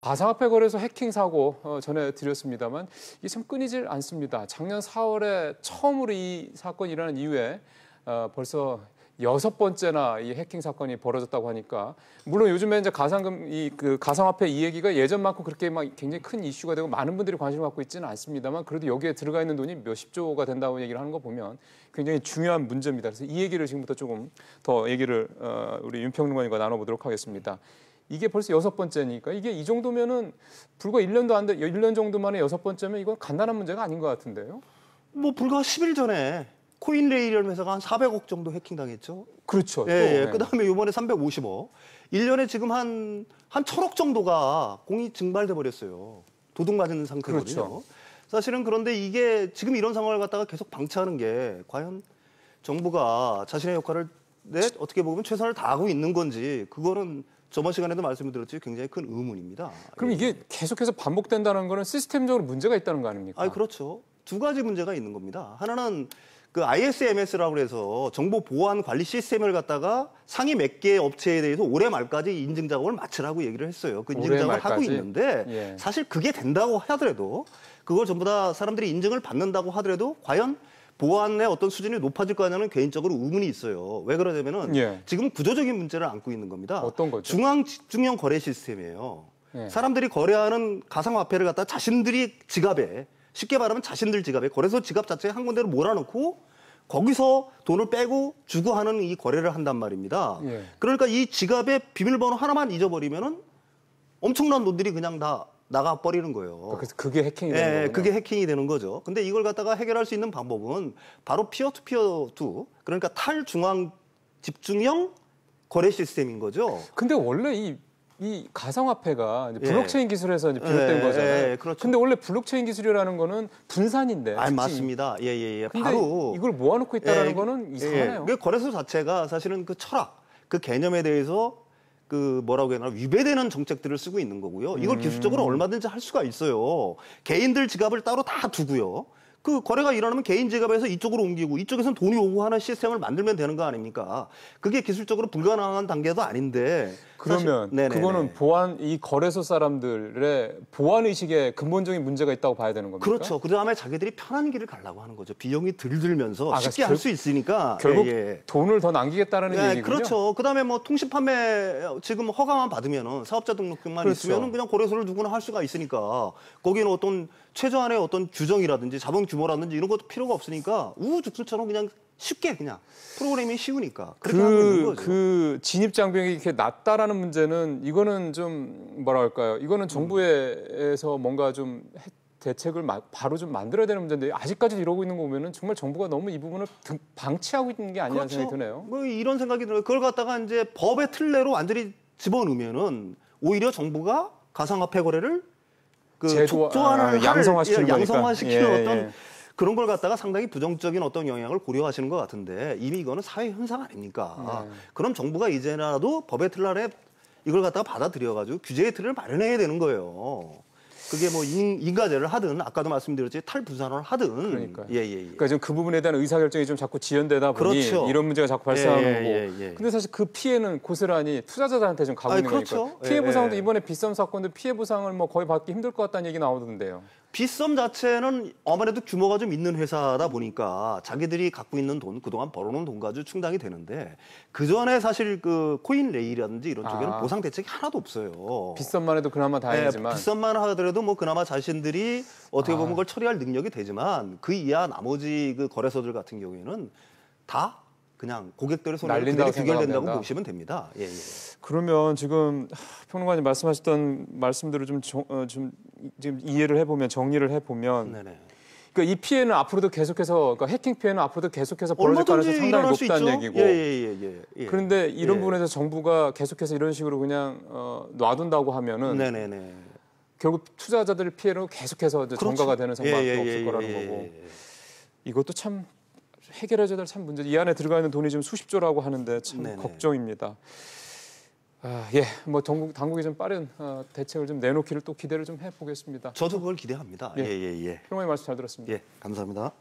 가상화폐 거래소 해킹 사고 전해드렸습니다만 이게 참 끊이질 않습니다. 작년 4월에 처음으로 이 사건이 일어난 이후에 벌써 6번째나 이 해킹 사건이 벌어졌다고 하니까 물론 요즘에 이제 가상화폐 이 얘기가 예전만큼 그렇게 막 굉장히 큰 이슈가 되고 많은 분들이 관심을 갖고 있지는 않습니다만 그래도 여기에 들어가 있는 돈이 몇십 조가 된다고 얘기를 하는 거 보면 굉장히 중요한 문제입니다. 그래서 이 얘기를 지금부터 조금 더 얘기를 우리 윤평론가님과 나눠보도록 하겠습니다. 이게 벌써 6번째니까 이게 이 정도면은 불과 1년도 안 돼, 1년 정도 만에 6번째면 이건 간단한 문제가 아닌 것 같은데요. 뭐 불과 10일 전에 코인레일이라는 회사가 한 400억 정도 해킹당했죠. 그렇죠. 예, 네. 그다음에 이번에 350억. 1년에 지금 한 1000억 정도가 공이 증발돼 버렸어요. 도둑 맞은 상태거든요. 그렇죠. 사실은 그런데 이게 지금 이런 상황을 갖다가 계속 방치하는 게 과연 정부가 자신의 역할을 어떻게 보면 최선을 다하고 있는 건지 그거는 저번 시간에도 말씀드렸지 굉장히 큰 의문입니다. 그럼 이게 계속해서 반복된다는 거는 시스템적으로 문제가 있다는 거 아닙니까? 아, 그렇죠. 두 가지 문제가 있는 겁니다. 하나는 그 ISMS라고 해서 정보 보안 관리 시스템을 갖다가 상위 몇 개 업체에 대해서 올해 말까지 인증 작업을 마치라고 얘기를 했어요. 그 인증 작업을 하고 있는데 예. 사실 그게 된다고 하더라도 그걸 전부 다 사람들이 인증을 받는다고 하더라도 과연 보안의 어떤 수준이 높아질 거냐는 개인적으로 의문이 있어요. 왜 그러냐면은 예. 지금 구조적인 문제를 안고 있는 겁니다. 어떤 거죠? 중앙 집중형 거래 시스템이에요. 예. 사람들이 거래하는 가상화폐를 갖다 자신들이 지갑에 쉽게 말하면 자신들 지갑에 거래소 지갑 자체에 한 군데로 몰아넣고 거기서 돈을 빼고 주고 하는 이 거래를 한단 말입니다. 예. 그러니까 이 지갑에 비밀번호 하나만 잊어버리면은 엄청난 돈들이 그냥 다 나가 버리는 거예요. 그래서 그게 해킹이 되는 거군요. 그게 해킹이 되는 거죠. 근데 이걸 갖다가 해결할 수 있는 방법은 바로 피어투피어2, 그러니까 탈중앙 집중형 거래 시스템인 거죠. 근데 원래 이 가상화폐가 이제 블록체인 기술에서 이제 비롯된 거잖아요. 그렇죠. 근데 원래 블록체인 기술이라는 거는 분산인데. 아, 맞습니다. 예. 근데 바로 이걸 모아놓고 있다는 거는 이상하네요. 그 거래소 자체가 사실은 그 철학, 그 개념에 대해서 그 뭐라고 해야 하나 위배되는 정책들을 쓰고 있는 거고요. 이걸 기술적으로 얼마든지 할 수가 있어요. 개인들 지갑을 따로 다 두고요. 그 거래가 일어나면 개인 지갑에서 이쪽으로 옮기고 이쪽에서는 돈이 오고 하는 시스템을 만들면 되는 거 아닙니까? 그게 기술적으로 불가능한 단계도 아닌데. 그러면 그거는 이 거래소 사람들의 보안 의식에 근본적인 문제가 있다고 봐야 되는 겁니까? 그렇죠. 그다음에 자기들이 편한 길을 가려고 하는 거죠. 비용이 덜 들면서 쉽게 할 수 있으니까. 결국 돈을 더 남기겠다는 얘기군요. 그렇죠. 그다음에 뭐 통신 판매 지금 허가만 받으면은 사업자 등록증만 그렇죠. 있으면은 그냥 거래소를 누구나 할 수가 있으니까 거기는 어떤 최소한의 어떤 규정이라든지 자본 규모라든지 이런 것도 필요가 없으니까 우후죽순처럼 그냥 쉽게 그냥 프로그래밍이 쉬우니까 그렇게 하고 있는 거죠. 그 진입 장벽이 이렇게 낮다라는 문제는 이거는 좀 뭐라 할까요? 이거는 정부에서 뭔가 좀 대책을 바로 좀 만들어야 되는 문제인데 아직까지도 이러고 있는 거 보면은 정말 정부가 너무 이 부분을 방치하고 있는 게 아니라는 생각이 드네요. 뭐 이런 생각이 들어요. 그걸 갖다가 이제 법의 틀내로 완전히 집어넣으면은 오히려 정부가 가상화폐 거래를 촉조하는 양성화시키는 어떤 그런 걸 갖다가 상당히 부정적인 어떤 영향을 고려하시는 것 같은데 이미 이거는 사회 현상 아닙니까? 그럼 정부가 이제라도 법의 틀 아래 이걸 갖다가 받아들여가지고 규제의 틀을 마련해야 되는 거예요. 그게 뭐 인가제를 하든 아까도 말씀드렸지 탈분산을 하든. 그러니까요. 예. 그러니까 지금 그 부분에 대한 의사결정이 좀 자꾸 지연되다 보니 그렇죠. 이런 문제가 자꾸 발생하는 거고. 예. 근데 사실 그 피해는 고스란히 투자자들한테 좀 가고 있는 그렇죠. 거니까. 피해 보상도 이번에 빗썸 사건도 피해 보상을 뭐 거의 받기 힘들 것 같다는 얘기 나오던데요. 빗썸 자체는 아무래도 규모가 좀 있는 회사다 보니까 자기들이 갖고 있는 돈, 그동안 벌어놓은 돈 가지고 충당이 되는데 그 전에 사실 그 코인레일이라든지 이런 쪽에는 보상 대책이 하나도 없어요. 빗썸만 해도 그나마 다행이지만. 빗썸만 하더라도 뭐 그나마 자신들이 어떻게 보면 그걸 처리할 능력이 되지만 그 이하 나머지 그 거래소들 같은 경우에는 다 그냥 고객들의 손으로 그대로 귀결된다고 보시면 됩니다. 예. 그러면 지금 평론가님 말씀하셨던 말씀들을 좀 지금 이해를 해보면 정리를 해보면, 그러니까 이 피해는 앞으로도 계속해서 그러니까 해킹 피해는 앞으로도 계속해서 벌어질 가능성이 상당히 높다는 얘기고. 예. 그런데 이런 부분에서 정부가 계속해서 이런 식으로 그냥 놔둔다고 하면은. 결국 투자자들 피해로 계속해서 전가가 되는 상황밖에 없을 거라는 거고. 이것도 참 해결해줘야 될 참 문제. 이 안에 들어가 있는 돈이 지금 수십조라고 하는데 참 걱정입니다. 뭐 당국이 좀 빠른 대책을 좀 내놓기를 또 기대를 좀 해보겠습니다. 저도 그걸 기대합니다. 예. 평론가님 말씀 잘 들었습니다. 감사합니다.